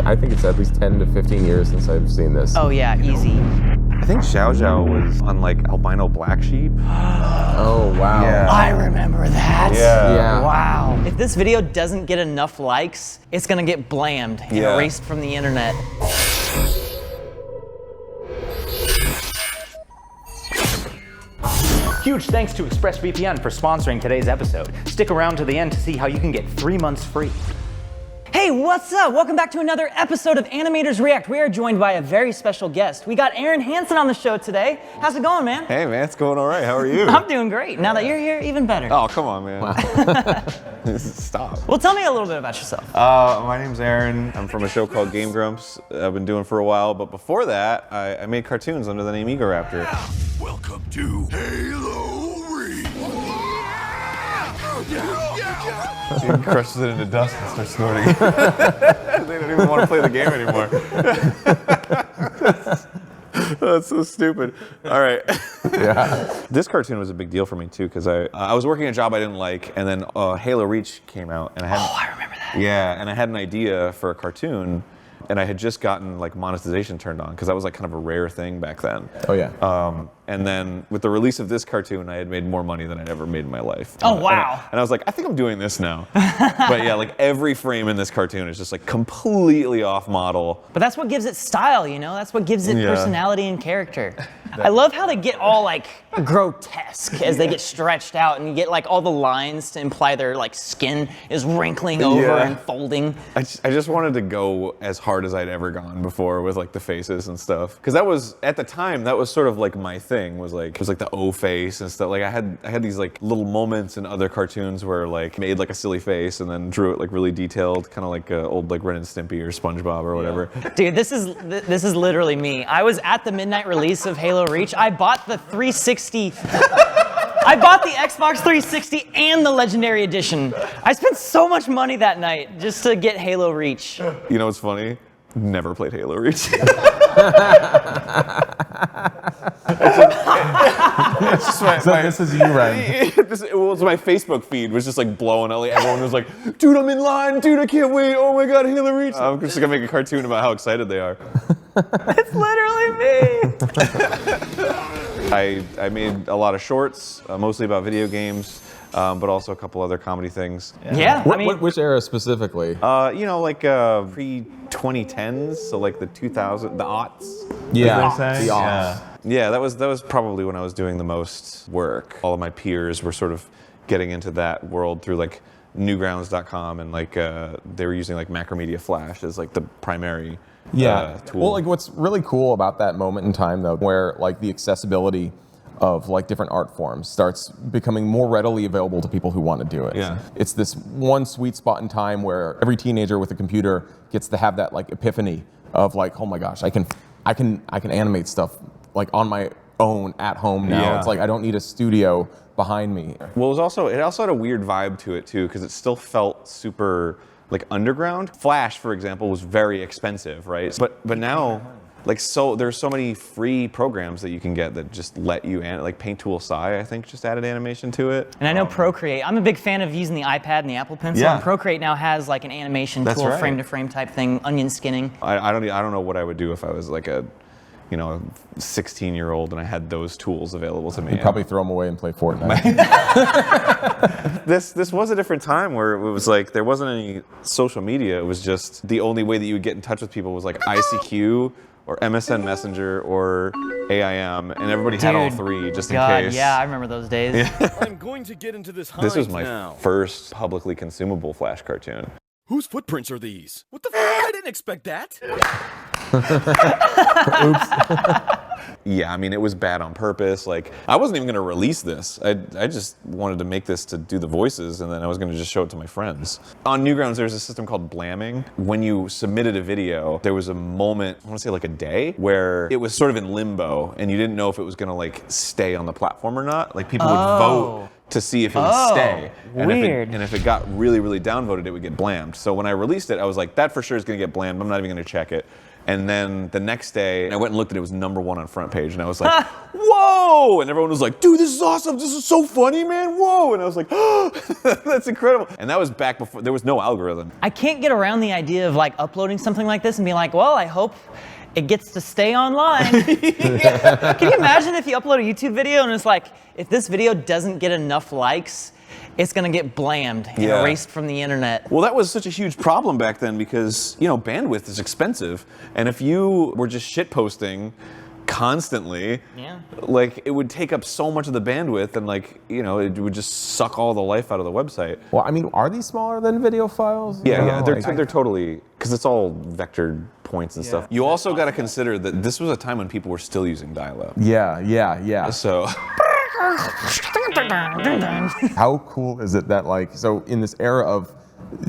I think it's at least 10 to 15 years since I've seen this. Oh yeah, easy. I think Xiao Xiao was on like albino black sheep. Oh, wow. Yeah. I remember that. Yeah. Wow. If this video doesn't get enough likes, it's gonna get blamed and Yeah. erased from the internet. Huge thanks to ExpressVPN for sponsoring today's episode. Stick around to the end to see how you can get 3 months free. Hey, what's up? Welcome back to another episode of Animators React. We are joined by a very special guest. We got Arin Hanson on the show today. How's it going, man? Hey man, it's going all right. How are you? I'm doing great. Now that you're here, even better. Oh, come on, man. Stop. Well, tell me a little bit about yourself. My name's Aaron. I'm from a show called Game Grumps. I've been doing for a while, but before that, I made cartoons under the name Egoraptor. Welcome to Halo Reach. She crushes it into dust and starts snorting. They don't even want to play the game anymore. That's so stupid. All right. Yeah. This cartoon was a big deal for me too, because I was working a job I didn't like, and then Halo Reach came out, and I had I remember that. yeah, and I had an idea for a cartoon, and I had just gotten like monetization turned on, because that was like kind of a rare thing back then. Oh, yeah. And then with the release of this cartoon, I had made more money than I'd ever made in my life. Oh, wow. And I was like, I think I'm doing this now. But yeah, like every frame in this cartoon is just like completely off model. But that's what gives it style, you know? That's what gives it Yeah. personality and character. I love how they get all like grotesque as they get stretched out, and you get like all the lines to imply their like skin is wrinkling over Yeah. and folding. I just wanted to go as hard as I'd ever gone before with like the faces and stuff. Because that was, at the time, that was sort of like my thing, was like, it was like the O face and stuff. Like I had these like little moments in other cartoons where like made like a silly face and then drew it like really detailed, kind of like old like Ren and Stimpy or SpongeBob or whatever. Dude, this is literally me. I was at the midnight release of Halo Reach. I bought the 360. I bought the Xbox 360 and the Legendary Edition. I spent so much money that night just to get Halo Reach. You know what's funny? Never played Halo Reach. It's just So this is you, Ren. Well, my Facebook feed was just like blowing up. Like, everyone was like, dude, I'm in line. Dude, I can't wait. Oh my God, Halo Reach. I'm just gonna make a cartoon about how excited they are. It's literally me. I made a lot of shorts, mostly about video games, but also a couple other comedy things. Yeah, I mean, Which era specifically? You know, like pre-2010s, so like the 2000s, the aughts. Yeah. say? The aughts. Yeah, that was probably when I was doing the most work. All of my peers were sort of getting into that world through like Newgrounds.com, and like they were using like Macromedia Flash as like the primary tool. Well, like what's really cool about that moment in time, though, where like the accessibility of like different art forms starts becoming more readily available to people who want to do it. Yeah. It's this one sweet spot in time where every teenager with a computer gets to have that like epiphany of like, oh my gosh, I can animate stuff like on my own at home now. Yeah. It's like I don't need a studio behind me. Well, it also had a weird vibe to it too, because it still felt super like underground. Flash, for example, was very expensive, right? But now, like, there's so many free programs that you can get that just let you like Paint Tool Sci, I think, just added animation to it. and I know Procreate. I'm a big fan of using the iPad and the Apple Pencil. Yeah. And Procreate now has like an animation That's tool, right. frame-to-frame type thing, onion skinning. I don't know what I would do if I was like a 16-year-old and I had those tools available to me. You'd probably throw them away and play Fortnite. This was a different time where it was like there wasn't any social media. It was just the only way that you would get in touch with people was like ICQ or MSN Messenger or AIM, and everybody had all Dude, three just in God, case. yeah, I remember those days. I'm going to get into this hide This was my now. first publicly consumable Flash cartoon. Whose footprints are these? What the f? I didn't expect that. Yeah, I mean, it was bad on purpose. Like, I wasn't even going to release this. I just wanted to make this to do the voices, and then I was going to just show it to my friends. On Newgrounds, there's a system called blamming. When you submitted a video, there was a moment, I want to say like a day, where it was sort of in limbo, and you didn't know if it was going to like stay on the platform or not. Like, people would vote to see if it would stay. And weird. If it got really, really downvoted, it would get blammed. So when I released it, I was like, that for sure is going to get blammed. I'm not even going to check it. And then the next day, I went and looked at it, it was #1 on front page. And I was like, whoa! And everyone was like, dude, this is awesome. This is so funny, man. Whoa! And I was like, oh, that's incredible. And that was back before, there was no algorithm. I can't get around the idea of like uploading something like this and being like, well, I hope it gets to stay online. Can you imagine if you upload a YouTube video and it's like, if this video doesn't get enough likes, it's gonna get blammed and erased from the internet. Well, that was such a huge problem back then because, you know, bandwidth is expensive. And if you were just shitposting constantly, like it would take up so much of the bandwidth and like, you know, it would just suck all the life out of the website. Well, I mean, are these smaller than video files? Yeah, they're totally, because it's all vectored points and stuff. You also got to consider that this was a time when people were still using dial-up. Yeah. So... How cool is it that like, so in this era of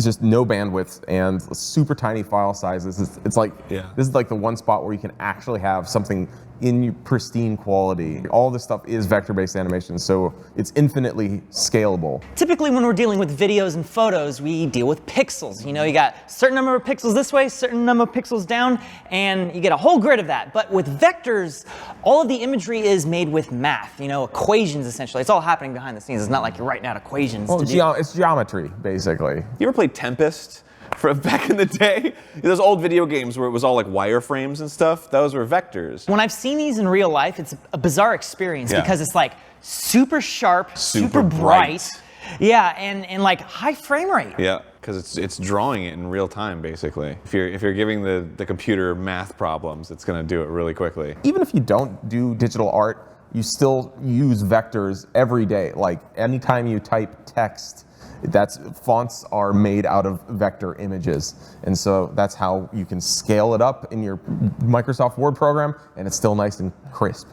just no bandwidth and super tiny file sizes, it's like, this is like the one spot where you can actually have something in pristine quality. All this stuff is vector-based animation, so it's infinitely scalable. Typically when we're dealing with videos and photos, we deal with pixels. You know, you got a certain number of pixels this way, certain number of pixels down, and you get a whole grid of that. But with vectors, all of the imagery is made with math, you know, equations essentially. It's all happening behind the scenes. It's not like you're writing out equations to do. It's geometry, basically. You ever played Tempest? Back in the day, those old video games where it was all like wireframes and stuff, those were vectors. When I've seen these in real life, it's a bizarre experience because it's like super sharp, super bright. Yeah, and like high frame rate. Yeah, because it's drawing it in real time basically. If you're giving the computer math problems, it's gonna do it really quickly. Even if you don't do digital art, you still use vectors every day. Like anytime you type text, fonts are made out of vector images. And so that's how you can scale it up in your Microsoft Word program, and it's still nice and crisp.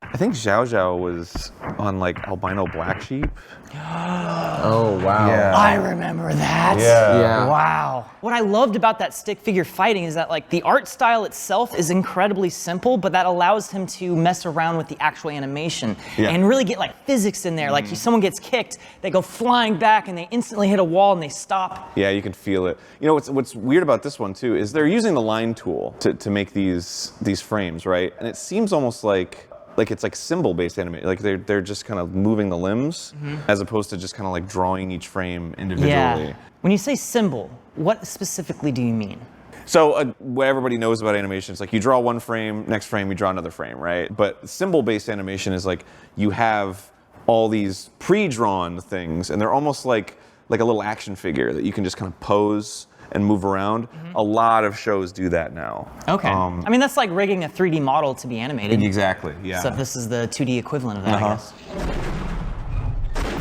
I think Xiao Xiao was on like Albino Black Sheep. Oh, wow. Yeah. I remember that. Yeah. Wow. What I loved about that stick figure fighting is that like the art style itself is incredibly simple, but that allows him to mess around with the actual animation and really get like physics in there. Like someone gets kicked, they go flying back and they instantly hit a wall and they stop. Yeah, you can feel it. You know what's weird about this one too is they're using the line tool to make these frames, right? And it seems almost like it's like symbol-based animation. Like they're just kind of moving the limbs as opposed to just kind of like drawing each frame individually. Yeah. When you say symbol, what specifically do you mean? So what everybody knows about animation is like you draw one frame, next frame you draw another frame, right? But symbol-based animation is like you have all these pre-drawn things, and they're almost like a little action figure that you can just kind of pose and move around. A lot of shows do that now. Okay. I mean, that's like rigging a 3D model to be animated. Exactly, yeah. So this is the 2D equivalent of that, I guess.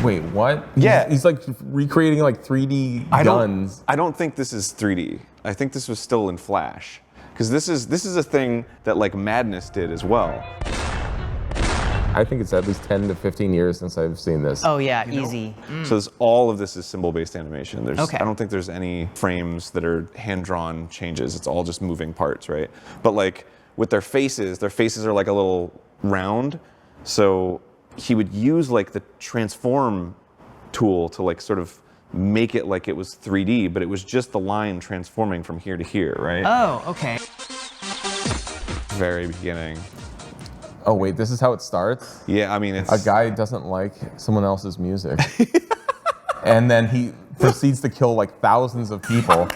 Wait, what? Yeah. He's like recreating like 3D guns. I don't think this is 3D. I think this was still in Flash. Because this is a thing that like Madness did as well. I think it's at least 10 to 15 years since I've seen this. Oh yeah, easy. So all of this is symbol-based animation. Okay. I don't think there's any frames that are hand-drawn changes. It's all just moving parts, right? But like with their faces are like a little round. So he would use like the transform tool to like sort of make it like it was 3D, but it was just the line transforming from here to here, right? Oh, okay. Very beginning. Oh wait, this is how it starts? Yeah, I mean it's... A guy doesn't like someone else's music. And then he proceeds to kill like thousands of people.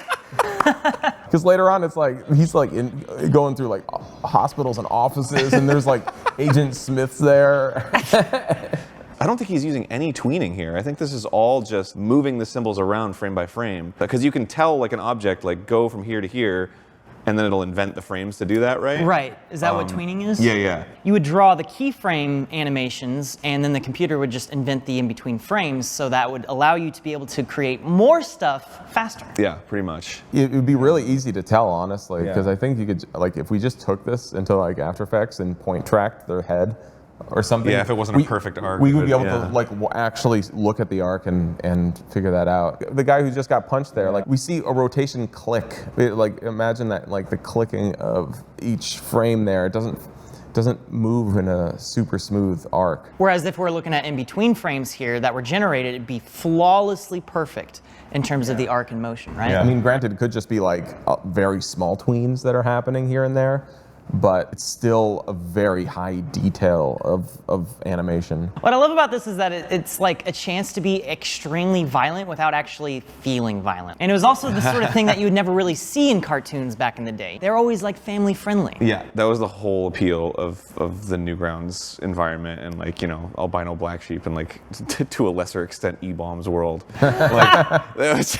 Because later on it's like, he's like going through like hospitals and offices, and there's like Agent Smiths there. I don't think he's using any tweening here. I think this is all just moving the symbols around frame by frame. Because you can tell like an object like go from here to here, and then it'll invent the frames to do that, right? Right. Is that what tweening is? Yeah. You would draw the keyframe animations, and then the computer would just invent the in-between frames, so that would allow you to be able to create more stuff faster. Yeah, pretty much. It would be really easy to tell, honestly, because I think you could, like, if we just took this into like After Effects and point tracked their head or something. Yeah, if it wasn't a perfect arc. We would be able to like actually look at the arc and figure that out. The guy who just got punched there, like we see a rotation click. Like imagine that, like the clicking of each frame there. It doesn't doesn't move in a super smooth arc. Whereas if we're looking at in-between frames here that were generated, it'd be flawlessly perfect in terms of the arc and motion, right? I mean, granted, it could just be like very small tweens that are happening here and there, but it's still a very high detail of animation. What I love about this is that it's like a chance to be extremely violent without actually feeling violent. And it was also the sort of thing that you would never really see in cartoons back in the day. They're always like family friendly. Yeah, that was the whole appeal of the Newgrounds environment and like, you know, albino black sheep and like to a lesser extent E-Bomb's world. Like, it was,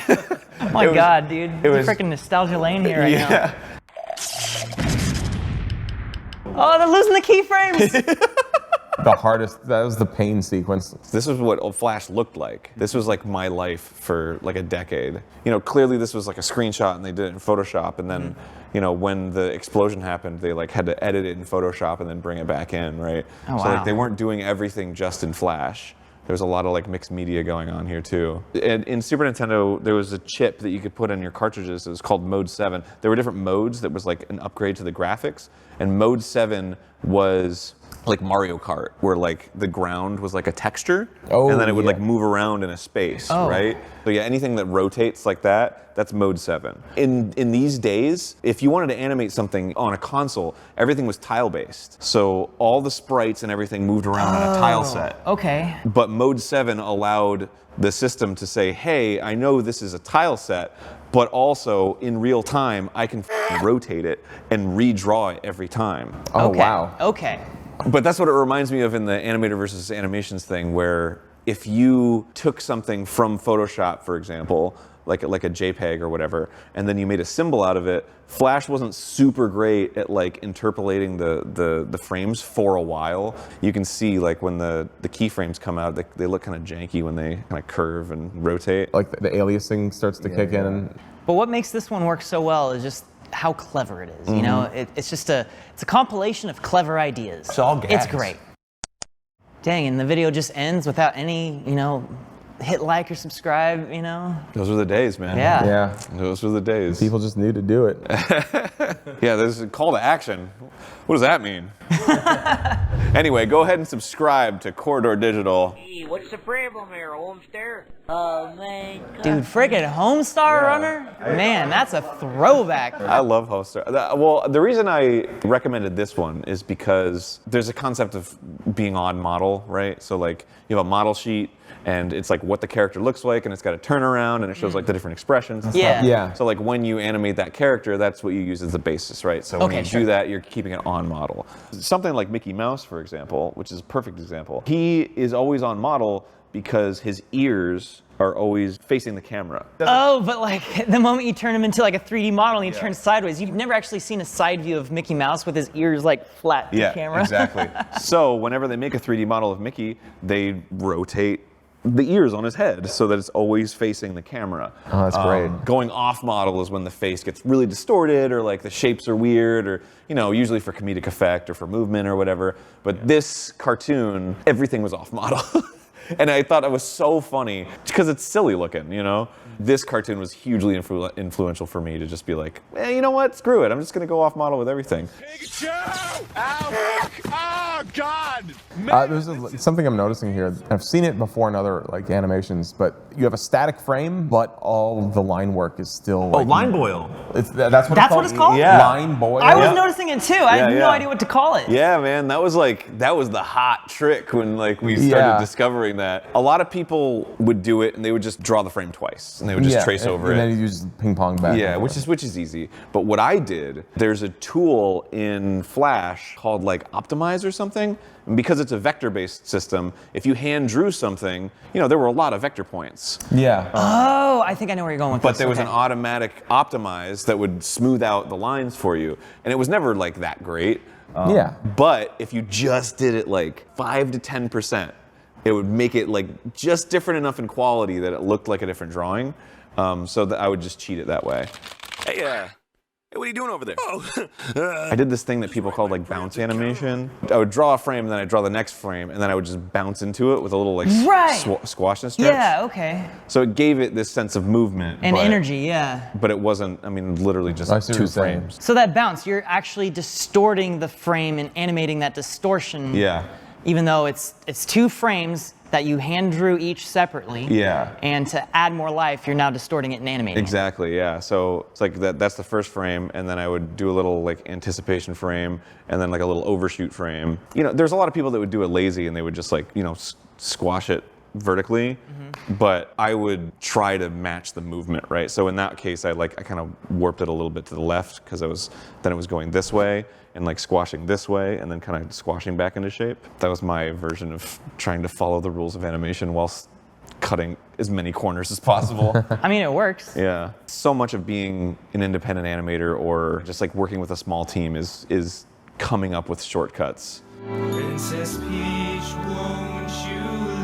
Oh my God, dude. It's a freaking nostalgia lane here right now. Oh, they're losing the keyframes. The hardest, that was the pain sequence. This was what Flash looked like. This was like my life for like a decade. You know, clearly this was like a screenshot and they did it in Photoshop, and then, you know, when the explosion happened, they like had to edit it in Photoshop and then bring it back in, right? Oh, so wow. like they weren't doing everything just in Flash. There was a lot of like mixed media going on here too. And in Super Nintendo, there was a chip that you could put in your cartridges. It was called Mode 7. There were different modes that was like an upgrade to the graphics. And Mode 7 was like Mario Kart, where like the ground was like a texture, and then it would like move around in a space, right? So yeah, anything that rotates like that, that's Mode 7. In these days, if you wanted to animate something on a console, everything was tile-based. So all the sprites and everything moved around on a tile set. Okay. But Mode 7 allowed the system to say, hey, I know this is a tile set, but also in real time, I can rotate it and redraw it every time. Oh, Okay. wow. Okay. But that's what it reminds me of in the animator versus animations thing, where if you took something from Photoshop, for example, like a JPEG or whatever, and then you made a symbol out of it, Flash wasn't super great at like interpolating the frames for a while. You can see like when the keyframes come out, they look kind of janky when they kind of curve and rotate. Like the aliasing starts to kick in. And But what makes this one work so well is just how clever it is. You know, it's just it's a compilation of clever ideas. It's all gags. It's great. Dang, and the video just ends without any, you know, hit like or subscribe, you know? Those were the days, man. Yeah. yeah, Those were the days. people just knew to do it. Yeah, there's a call to action. What does that mean? Anyway, go ahead and subscribe to Corridor Digital. Hey, what's the problem here, Homester? Oh, man. Dude, friggin' Homestar Runner? Man, that's a throwback. I love Homestar. Well, the reason I recommended this one is because there's a concept of being on model, right? So like you have a model sheet and it's like what the character looks like and it's got a turnaround and it shows like the different expressions and Yeah. stuff. Yeah. So like when you animate that character, that's what you use as the basis, right? So when Okay, you sure. do that, you're keeping it on model. Something like Mickey Mouse, for example, which is a perfect example. He is always on model because his ears are always facing the camera. Oh, but like the moment you turn him into like a 3D model and he turns sideways, you've never actually seen a side view of Mickey Mouse with his ears like flat to the camera. Exactly. So whenever they make a 3D model of Mickey, they rotate the ears on his head so that it's always facing the camera. Oh, that's great. Going off model is when the face gets really distorted or like the shapes are weird or, you know, usually for comedic effect or for movement or whatever. But this cartoon, everything was off model. And I thought it was so funny because it's silly looking, you know? This cartoon was hugely influential for me to just be like, you know what? Screw it. I'm just going to go off model with everything. Oh, God! There's something I'm noticing here. I've seen it before in other like animations, but you have a static frame, but all the line work is still like, line boil. That's what That's what it's called? Yeah. Line boil. I was noticing it too. I had no yeah. idea what to call it. Yeah, man, that was the hot trick when like we started discovering that. A lot of people would do it and they would just draw the frame twice and they would just trace over and it. then you use ping pong back. Yeah, which is easy. But what I did, there's a tool in Flash called like Optimize or something. And because it's a vector-based system, if you hand drew something, you know, there were a lot of vector points. Yeah. Oh, I think I know where you're going with But this. there was Okay. an automatic optimize that would smooth out the lines for you. And it was never like that great. Yeah. But if you just did it like 5 to 10%, it would make it like just different enough in quality that it looked like a different drawing. So that I would just cheat it that way. Hey, Hey, what are you doing over there? Oh, I did this thing that people call like bounce animation. I would draw a frame, and then I'd draw the next frame, and then I would just bounce into it with a little like squash and stretch. Yeah, okay. So it gave it this sense of movement. And energy, yeah. But it wasn't, I mean, literally just 2 frames. So that bounce, you're actually distorting the frame and animating that distortion. Yeah. Even though it's 2 frames that you hand drew each separately. Yeah. And to add more life, you're now distorting it and animating Exactly, yeah. So it's like that's the first frame, and then I would do a little like anticipation frame, and then like a little overshoot frame. You know, there's a lot of people that would do it lazy, and they would just like, you know, squash it vertically, but I would try to match the movement, right? So in that case, I kind of warped it a little bit to the left, because it was going this way, and like squashing this way, and then kind of squashing back into shape. That was my version of trying to follow the rules of animation whilst cutting as many corners as possible. I mean, it works. Yeah. So much of being an independent animator or just like working with a small team is coming up with shortcuts. Princess Peach, won't you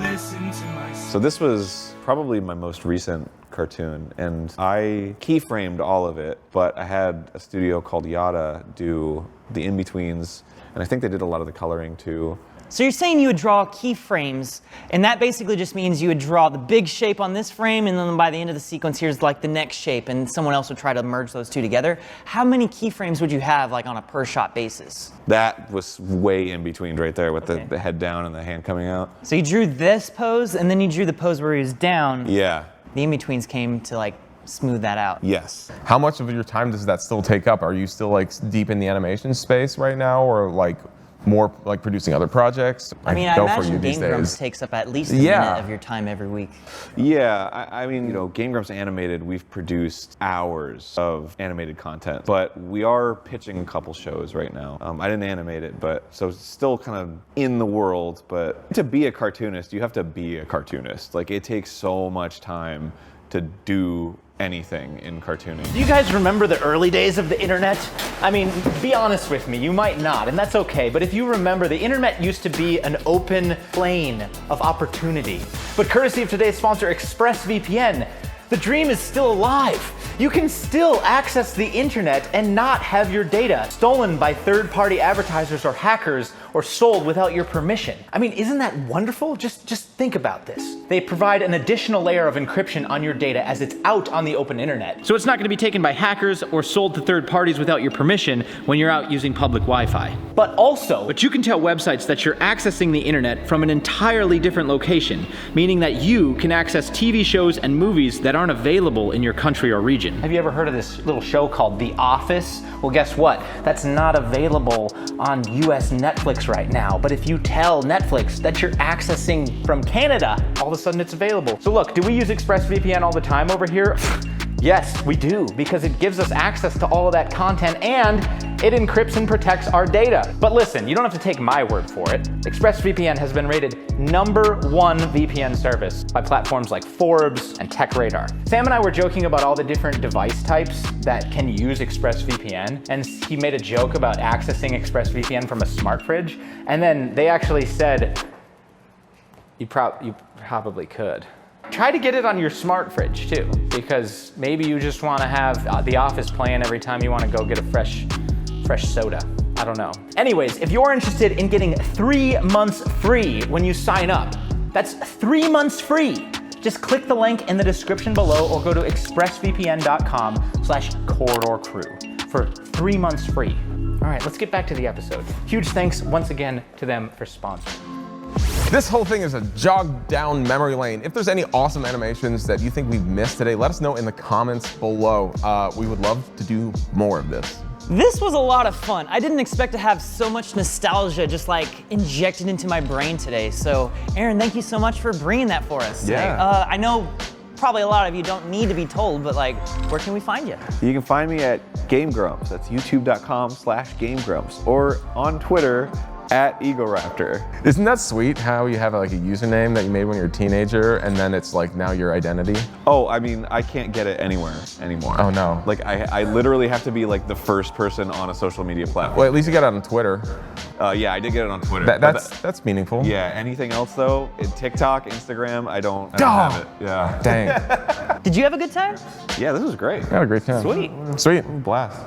listen to my song? So this was probably my most recent cartoon, and I keyframed all of it, but I had a studio called Yada do the in-betweens, and I think they did a lot of the coloring too. So you're saying you would draw keyframes, and that basically just means you would draw the big shape on this frame, and then by the end of the sequence, here's like the next shape, and someone else would try to merge those 2 together. How many keyframes would you have like on a per shot basis? That was way in between right there with the head down and the hand coming out. So you drew this pose, and then you drew the pose where he was down. Yeah. The in-betweens came to like smooth that out. Yes. How much of your time does that still take up? Are you still like deep in the animation space right now, or like more like producing other projects? I mean, I imagine Game Grumps takes up at least a minute of your time every week. Yeah, I mean, you know, Game Grumps Animated, we've produced hours of animated content, but we are pitching a couple shows right now. I didn't animate it, but so it's still kind of in the world, but to be a cartoonist, you have to be a cartoonist. Like, it takes so much time to do anything in cartooning. Do you guys remember the early days of the internet? I mean, be honest with me, you might not, and that's okay, but if you remember, the internet used to be an open plain of opportunity. But courtesy of today's sponsor, ExpressVPN, the dream is still alive. You can still access the internet and not have your data stolen by third-party advertisers or hackers or sold without your permission. I mean, isn't that wonderful? Just think about this. They provide an additional layer of encryption on your data as it's out on the open internet. So it's not going to be taken by hackers or sold to third parties without your permission when you're out using public Wi-Fi. But you can tell websites that you're accessing the internet from an entirely different location, meaning that you can access TV shows and movies that aren't available in your country or region. Have you ever heard of this little show called The Office? Well, guess what? That's not available on US Netflix right now. But if you tell Netflix that you're accessing from Canada, all of a sudden it's available. So look, do we use ExpressVPN all the time over here? Yes, we do, because it gives us access to all of that content and it encrypts and protects our data. But listen, you don't have to take my word for it. ExpressVPN has been rated #1 VPN service by platforms like Forbes and TechRadar. Sam and I were joking about all the different device types that can use ExpressVPN, and he made a joke about accessing ExpressVPN from a smart fridge, and then they actually said, you probably could. Try to get it on your smart fridge too, because maybe you just want to have The Office playing every time you want to go get a fresh soda. I don't know. Anyways, if you're interested in getting 3 months free when you sign up, that's 3 months free. Just click the link in the description below or go to expressvpn.com/corridorcrew for 3 months free. All right, let's get back to the episode. Huge thanks once again to them for sponsoring. This whole thing is a jog down memory lane. If there's any awesome animations that you think we've missed today, let us know in the comments below. We would love to do more of this. This was a lot of fun. I didn't expect to have so much nostalgia just like injected into my brain today. So Aaron, thank you so much for bringing that for us today. Yeah. I know probably a lot of you don't need to be told, but like, where can we find you? You can find me at Game Grumps. That's youtube.com/Game Grumps, or on Twitter at Egoraptor. Isn't that sweet how you have like a username that you made when you were a teenager and then it's like now your identity? Oh, I mean, I can't get it anywhere anymore. Oh no. Like I literally have to be like the first person on a social media platform. Well, at least you got it on Twitter. Yeah, I did get it on Twitter. That's meaningful. Yeah, anything else though? TikTok, Instagram, I don't have it. Yeah. Dang. Did you have a good time? Yeah, this was great. I had a great time. Sweet. Sweet. Blast.